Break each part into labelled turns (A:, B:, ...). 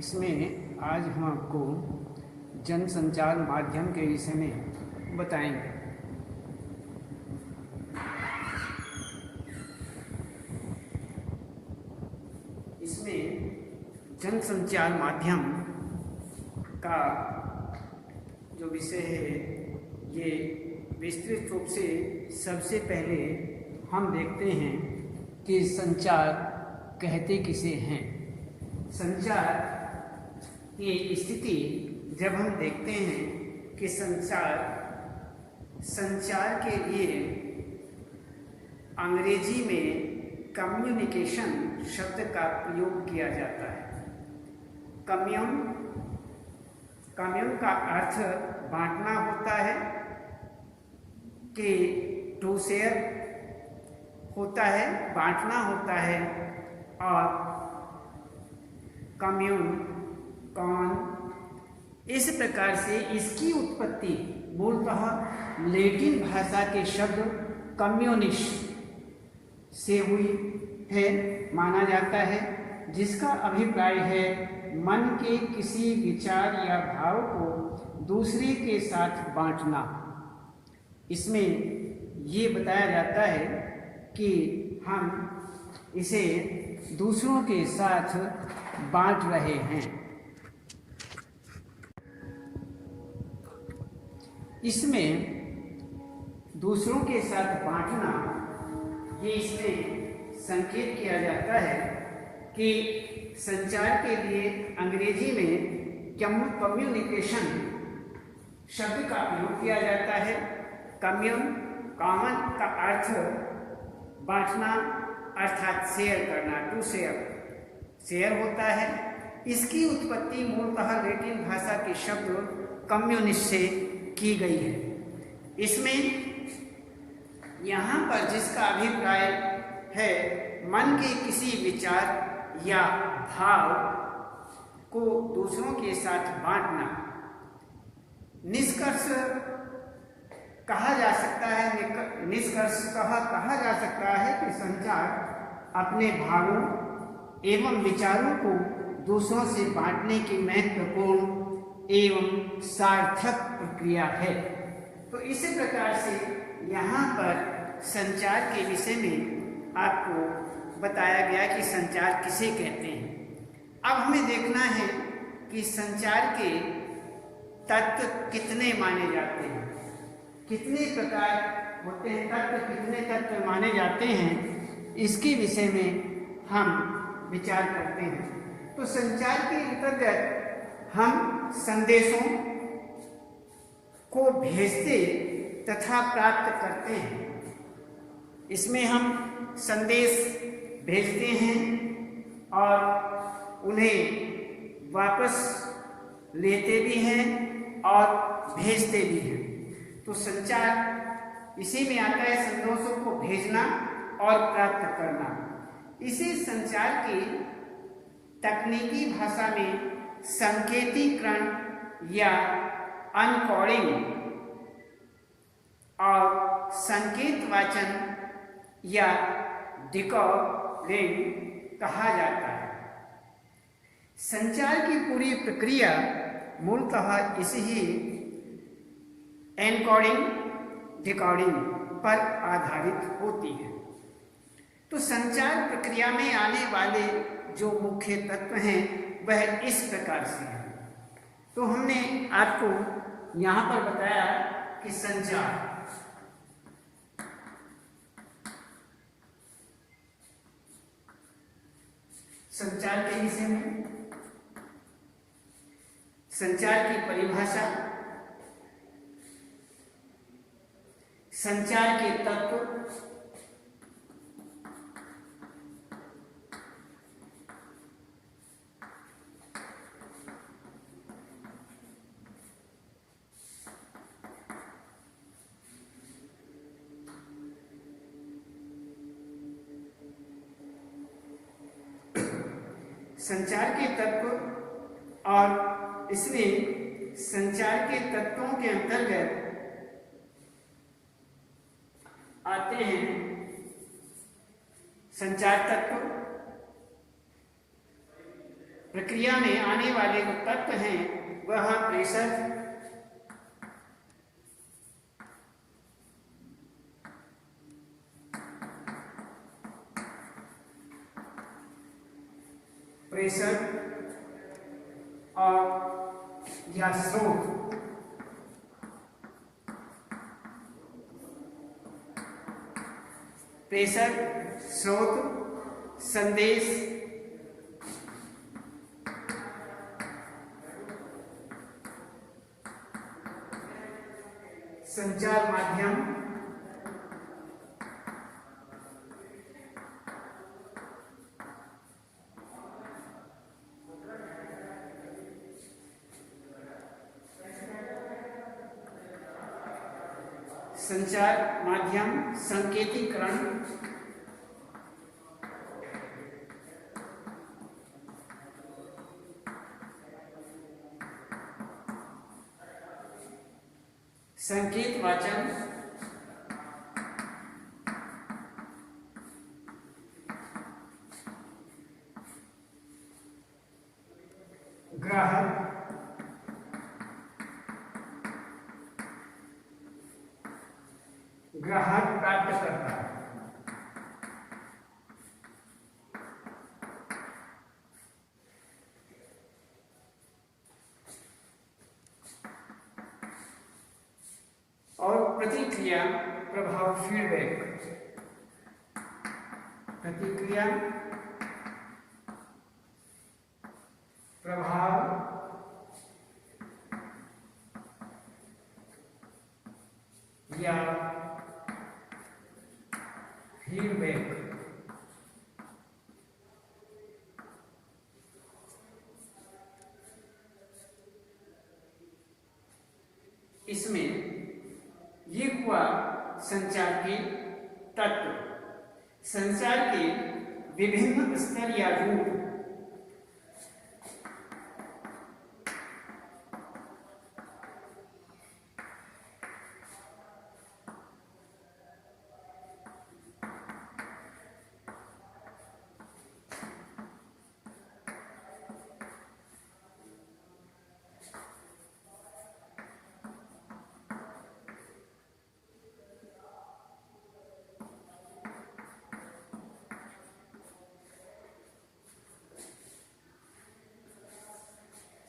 A: इसमें आज हम आपको जनसंचार माध्यम के विषय में बताएंगे। इसमें जनसंचार माध्यम का जो विषय है ये विस्तृत रूप से सबसे पहले हम देखते हैं कि संचार कहते किसे हैं। संचार की स्थिति जब हम देखते हैं कि संचार के लिए अंग्रेजी में कम्युनिकेशन शब्द का प्रयोग किया जाता है। कम्यून का अर्थ बांटना होता है कि टू शेयर होता है, बांटना होता है। और कम्यून कॉन, इस प्रकार से इसकी उत्पत्ति मूलतः लैटिन भाषा के शब्द कम्युनिस से हुई है माना जाता है, जिसका अभिप्राय है मन के किसी विचार या भाव को दूसरे के साथ बांटना। इसमें ये बताया जाता है कि हम इसे दूसरों के साथ बांट रहे हैं। इसमें दूसरों के साथ बांटना, ये इसमें संकेत किया जाता है कि संचार के लिए अंग्रेजी में कम्युनिकेशन शब्द का प्रयोग किया जाता है। कॉमन का अर्थ बांटना अर्थात शेयर करना, टू शेयर होता है। इसकी उत्पत्ति मूलतः लैटिन भाषा के शब्द कम्युनिस्ट से की गई है। इसमें यहाँ पर जिसका अभिप्राय है मन के किसी विचार या भाव को दूसरों के साथ बांटना, निष्कर्ष कहा जा सकता है कि संचार अपने भावों एवं विचारों को दूसरों से बांटने की महत्वपूर्ण एवं सार्थक प्रक्रिया है। तो इसी प्रकार से यहाँ पर संचार के विषय में आपको बताया गया कि संचार किसे कहते हैं। अब हमें देखना है कि संचार के तत्व कितने माने जाते हैं, कितने प्रकार होते हैं, कितने तत्व माने जाते हैं, इसके विषय में हम विचार करते हैं। तो संचार के अंतर्गत हम संदेशों को भेजते तथा प्राप्त करते हैं। इसमें हम संदेश भेजते हैं और उन्हें वापस लेते भी हैं और भेजते भी हैं। तो संचार इसी में आता है, संदेशों को भेजना और प्राप्त करना। इसे संचार की तकनीकी भाषा में संकेतीकरण या अनकोडिंग और संकेत वाचन या डिकोडिंग कहा जाता है। संचार की पूरी प्रक्रिया मूलतः इसी एनकोडिंग डिकोडिंग पर आधारित होती है। तो संचार प्रक्रिया में आने वाले जो मुख्य तत्व हैं वह इस प्रकार से है। तो हमने आपको यहाँ पर बताया कि संचार के विषय में, संचार की परिभाषा, संचार के तत्व, संचार के तत्व और इसमें संचार के तत्वों के अंतर्गत आते हैं संचार तत्व, प्रक्रिया में आने वाले जो तत्व हैं वह प्रेशर, और या स्रोत, प्रेशर, स्रोत, संदेश, संचार माध्यम, संकेतीकरण, संकेत वाचन, ग्राहक, प्राप्त करता है। और प्रतिक्रिया प्रभाव, फीडबैक, प्रतिक्रिया प्रभाव या फीडबैक। इसमें ये हुआ संचार के तत्व, संचार के विभिन्न स्तर या रूप।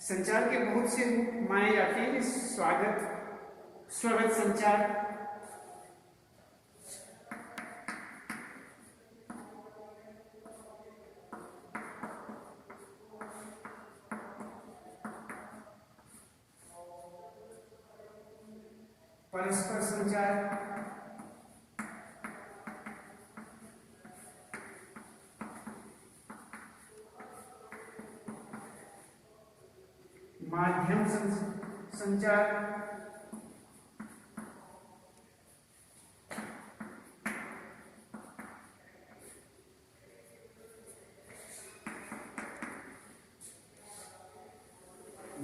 A: संचार के बहुत से रूप माने जाते हैं। स्वगत संचार, परस्पर संचार, माध्यम संचार,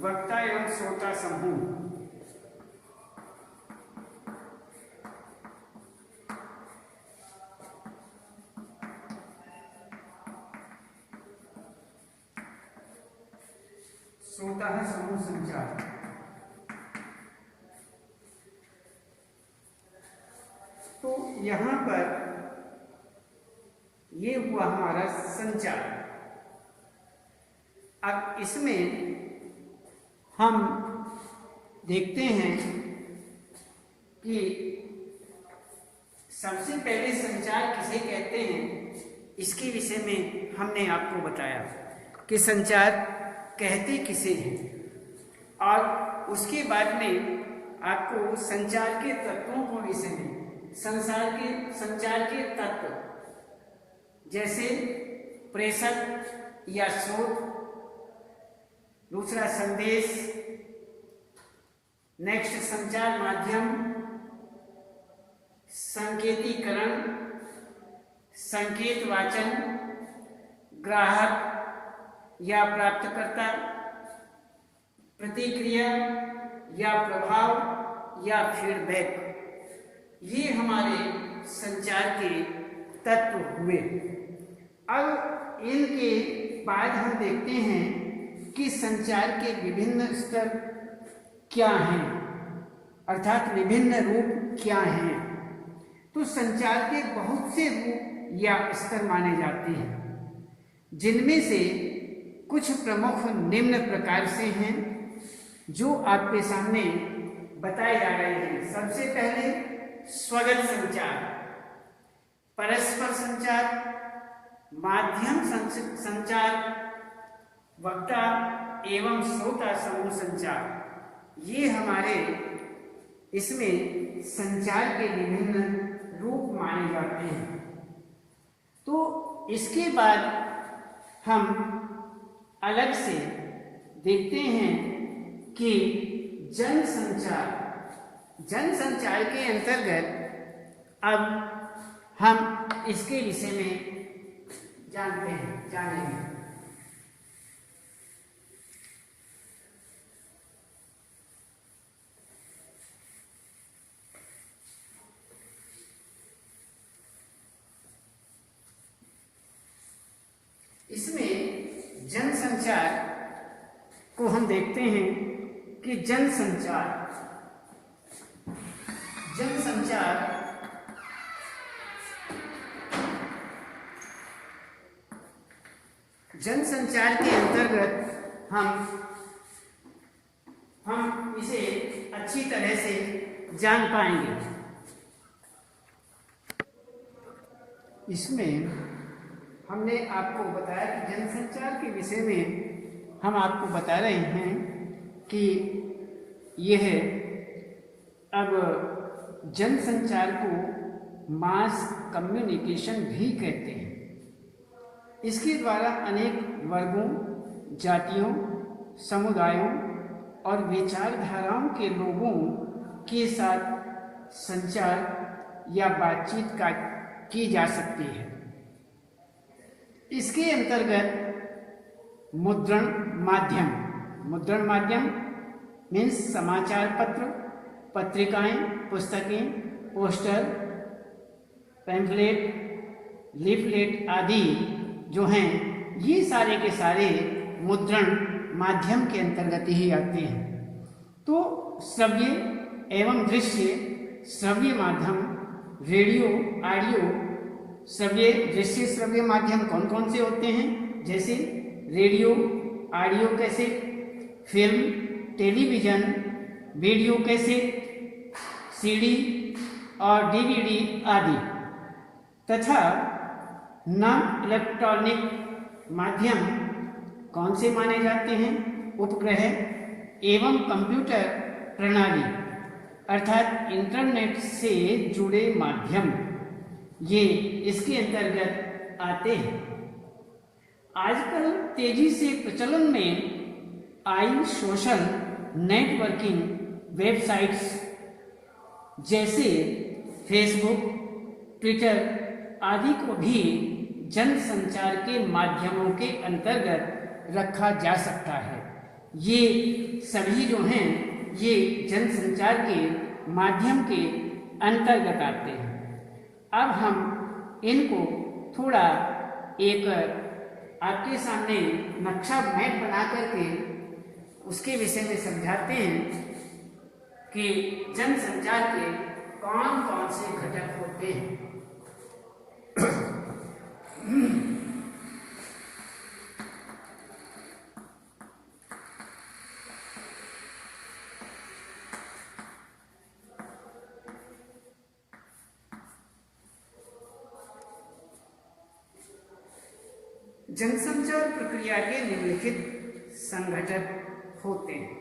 A: वक्ता एवं श्रोता समूह, श्रोता है समूह संचार। तो यहां पर ये हुआ हमारा संचार। अब इसमें हम देखते हैं कि सबसे पहले संचार किसे कहते हैं, इसके विषय में हमने आपको बताया कि संचार कहते किसे हैं, और उसके बाद में आपको संचार के तत्वों को विषय में, संचार के तत्व जैसे प्रेषक या स्रोत, दूसरा संदेश, नेक्स्ट संचार माध्यम, संकेतीकरण, संकेत वाचन, ग्राहक या प्राप्तकर्ता, प्रतिक्रिया या प्रभाव या फीडबैक। ये हमारे संचार के तत्व हुए। अब इनके बाद हम देखते हैं कि संचार के विभिन्न स्तर क्या हैं, अर्थात विभिन्न रूप क्या हैं। तो संचार के बहुत से रूप या स्तर माने जाते हैं, जिनमें से कुछ प्रमुख निम्न प्रकार से हैं जो आपके सामने बताए जा रहे हैं। सबसे पहले स्वगत संचार, परस्पर संचार, माध्यम संचार, वक्ता एवं श्रोता समूह संचार। ये हमारे इसमें संचार के विभिन्न रूप माने जाते हैं। तो इसके बाद हम अलग से देखते हैं कि जनसंचार, जनसंचार के अंतर्गत अब हम इसके विषय में जानेंगे। इसमें जनसंचार को हम देखते हैं कि जनसंचार के अंतर्गत हम इसे अच्छी तरह से जान पाएंगे। इसमें हमने आपको बताया कि जनसंचार के विषय में हम आपको बता रहे हैं कि यह अब जनसंचार को मास कम्युनिकेशन भी कहते हैं। इसके द्वारा अनेक वर्गों, जातियों, समुदायों और विचारधाराओं के लोगों के साथ संचार या बातचीत की जा सकती है। इसके अंतर्गत मुद्रण माध्यम मीन्स समाचार पत्र, पत्रिकाएं, पुस्तकें, पोस्टर, पैम्फलेट, लीफलेट आदि जो हैं, ये सारे के सारे मुद्रण माध्यम के अंतर्गत ही आते हैं। तो श्रव्य एवं दृश्य, श्रव्य माध्यम, रेडियो, ऑडियो, श्रव्य, दृश्य, श्रव्य माध्यम कौन कौन से होते हैं? जैसे radio, audio cassette, film, television, video cassette, CD और डीवीडी आदि। तथा नॉन इलेक्ट्रॉनिक माध्यम कौन से माने जाते हैं? उपग्रह एवं कंप्यूटर प्रणाली अर्थात इंटरनेट से जुड़े माध्यम, ये इसके अंतर्गत आते हैं। आजकल तेजी से प्रचलन में आई सोशल नेटवर्किंग वेबसाइट्स जैसे फेसबुक, ट्विटर आदि को भी जनसंचार के माध्यमों के अंतर्गत रखा जा सकता है। ये सभी जो हैं, ये जनसंचार के माध्यम के अंतर्गत आते हैं। अब हम इनको थोड़ा एक आपके सामने नक्शा मैप बना करके उसके विषय में समझाते हैं कि जनसंचार के कौन कौन से घटक होते हैं। जनसंचार प्रक्रिया के निम्नलिखित संघटक होते हैं।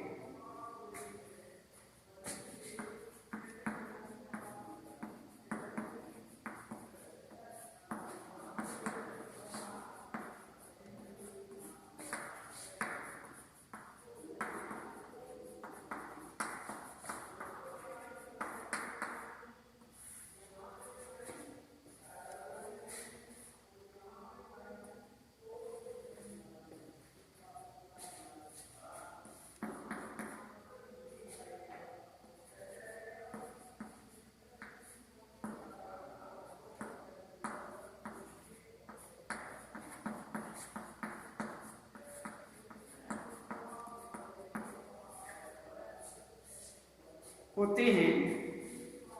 A: होते हैं।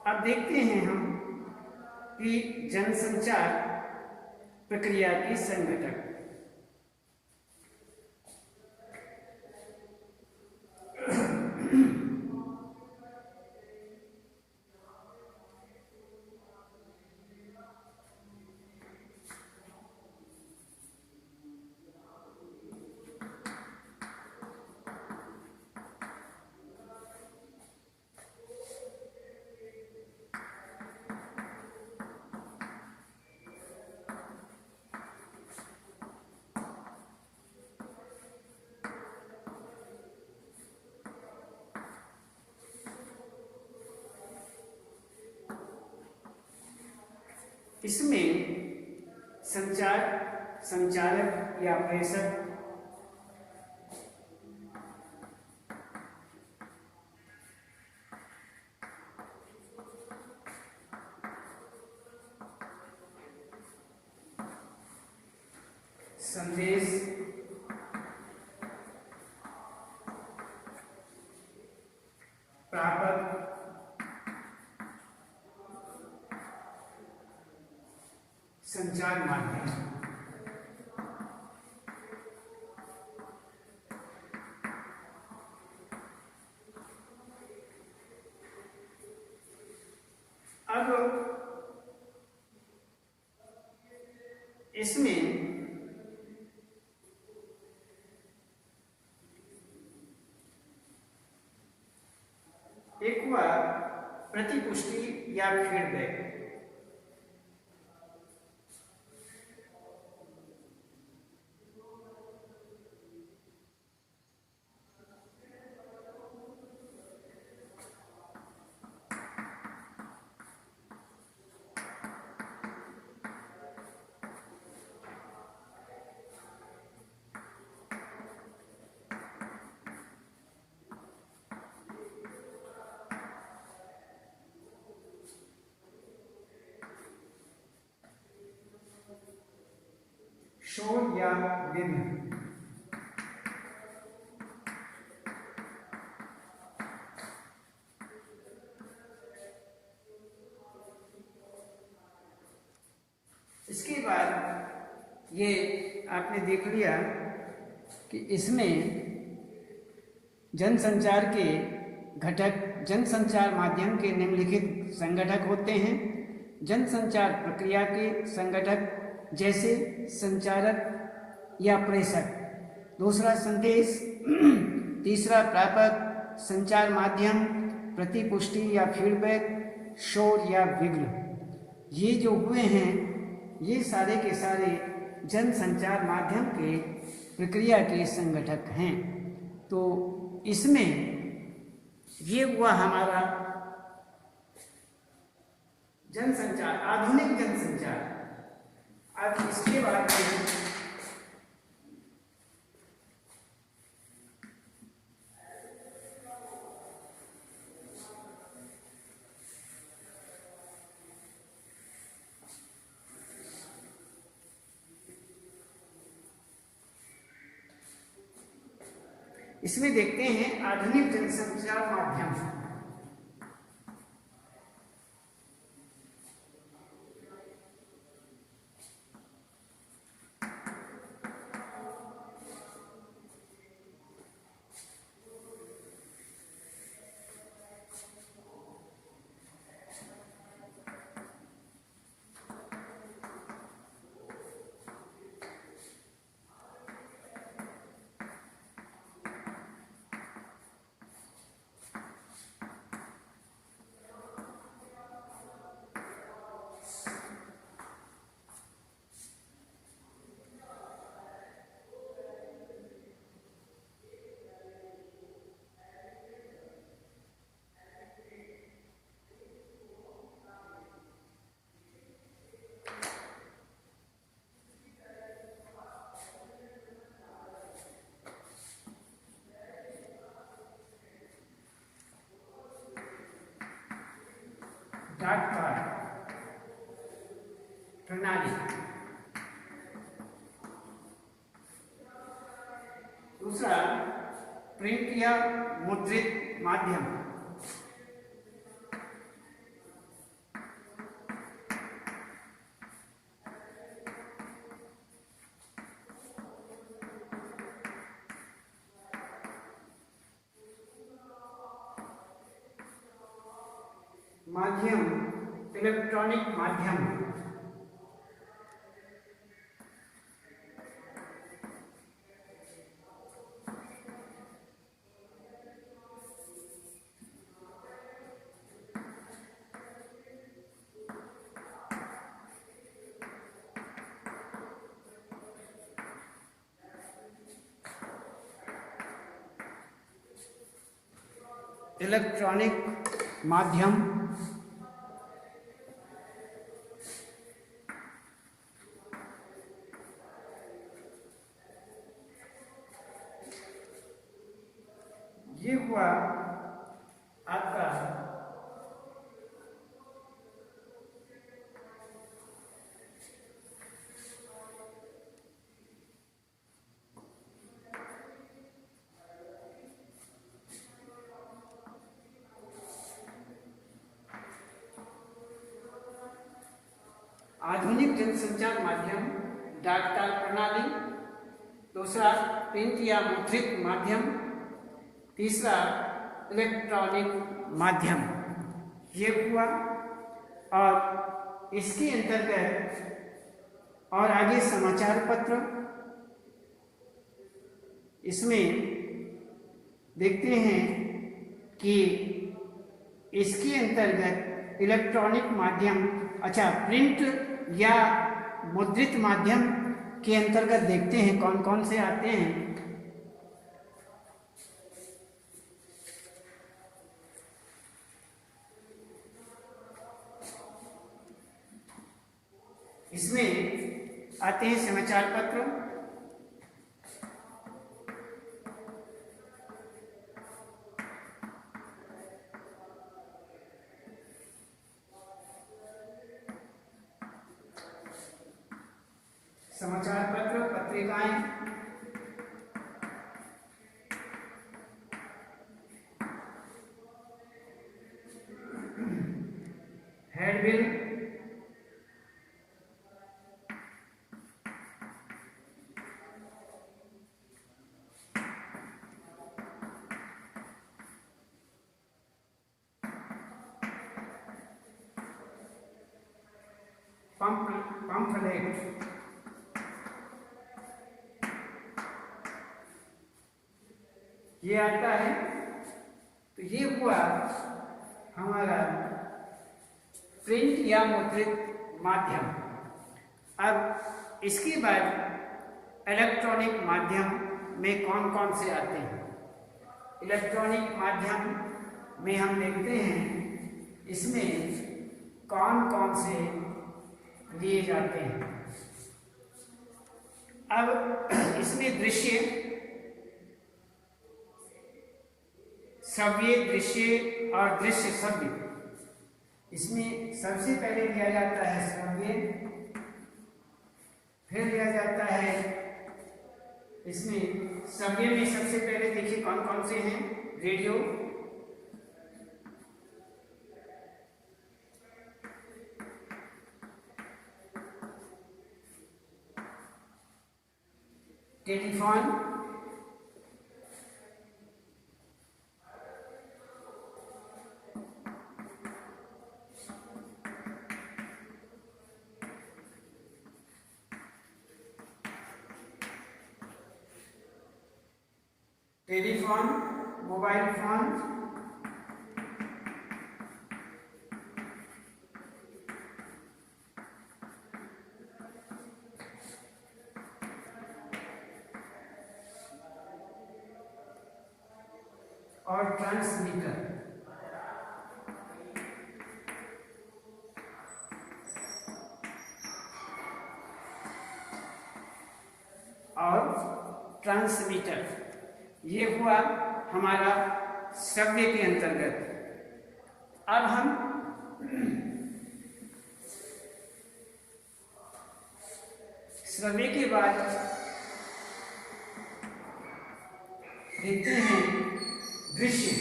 A: अब देखते हैं हम कि जनसंचार प्रक्रिया के संघटक। इसमें संचार, संचारक या प्रेषक, संदेश, प्रापक, संचार माध्यम। अब इसमें एक हुआ प्रतिपुष्टि या फीडबैक। शोर या विघ्न। इसके बाद ये आपने देख लिया कि इसमें जनसंचार के घटक, जनसंचार माध्यम के निम्नलिखित संगठक होते हैं। जनसंचार प्रक्रिया के संगठक जैसे संचारक या प्रेषक, दूसरा संदेश, तीसरा प्रापक, संचार माध्यम, प्रतिपुष्टि या फीडबैक, शोर या विघ्न। ये जो हुए हैं ये सारे के सारे जनसंचार माध्यम के प्रक्रिया के संगठक हैं। तो इसमें ये हुआ हमारा जनसंचार, आधुनिक जनसंचार। अब इसके बारे में इसमें देखते हैं आधुनिक जनसंचार माध्यम। डाक कार्ड प्रणाली, दूसरा प्रिंट या मुद्रित माध्यम, माध्यम इलेक्ट्रॉनिक माध्यम। इलेक्ट्रॉनिक माध्यम ये हुआ आपका आधुनिक जनसंचार माध्यम डाकतार प्रणाली, दूसरा प्रिंट या मुद्रित माध्यम, तीसरा इलेक्ट्रॉनिक माध्यम। ये हुआ और इसके अंतर्गत और आगे समाचार पत्र, इसमें देखते हैं कि इसके अंतर्गत इलेक्ट्रॉनिक माध्यम, अच्छा प्रिंट या मुद्रित माध्यम के अंतर्गत देखते हैं कौन कौन से आते हैं। इसमें आते हैं समाचार पत्र, समाचार पत्र, पत्रिकाएं, हैंडबिल, पंफलेट, ये आता है। तो ये हुआ हमारा प्रिंट या मुद्रित माध्यम। अब इसके बाद इलेक्ट्रॉनिक माध्यम में कौन कौन से आते हैं। इलेक्ट्रॉनिक माध्यम में हम देखते हैं इसमें कौन कौन से दिए जाते हैं। अब इसमें दृश्य, श्रव्य, दृश्य और दृश्य श्रव्य। इसमें सबसे पहले लिया जाता है श्रव्य, फिर लिया जाता है, इसमें श्रव्य में सबसे पहले देखिए कौन कौन से हैं। Radio, telephone, telephone, mobile phone, और ट्रांसमीटर। और ट्रांसमीटर, ये हुआ हमारा श्रव्य के अंतर्गत। अब हम श्रव्य के बाद देखते हैं दृश्य।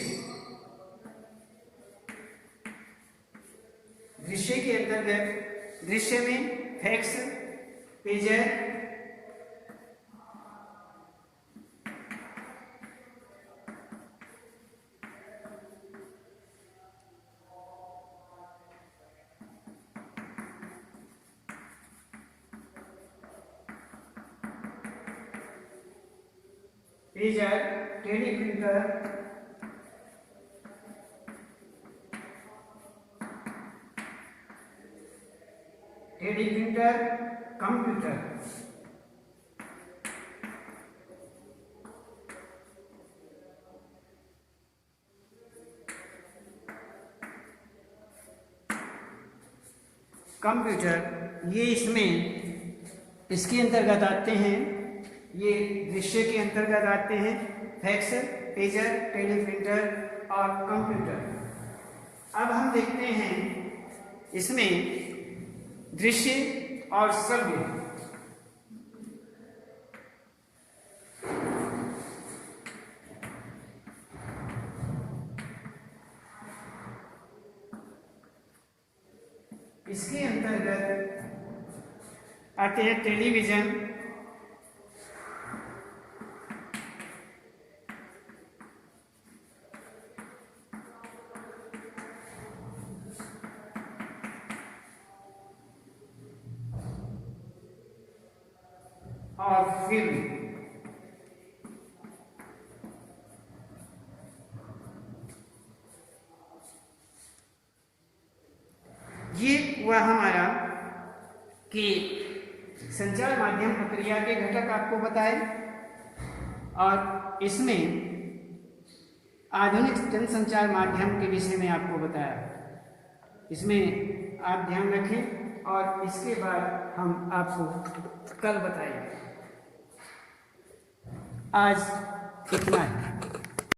A: दृश्य के अंतर्गत दृश्य में fax, pager, pager, teleprinter, computer. Computer ये इसके अंतर्गत आते हैं, ये दृश्य के अंतर्गत आते हैं, फैक्स, पेजर, टेलीप्रिंटर और कंप्यूटर। अब हम देखते हैं इसमें दृश्य और श्रव्य। इसके अंतर्गत आते हैं टेलीविजन, और फिल्म। ये हुआ हमारा कि संचार माध्यम प्रक्रिया के घटक आपको बताए, और इसमें आधुनिक जनसंचार माध्यम के विषय में आपको बताया। इसमें आप ध्यान रखें और इसके बाद हम आपको कल बताएंगे। आज इतना है।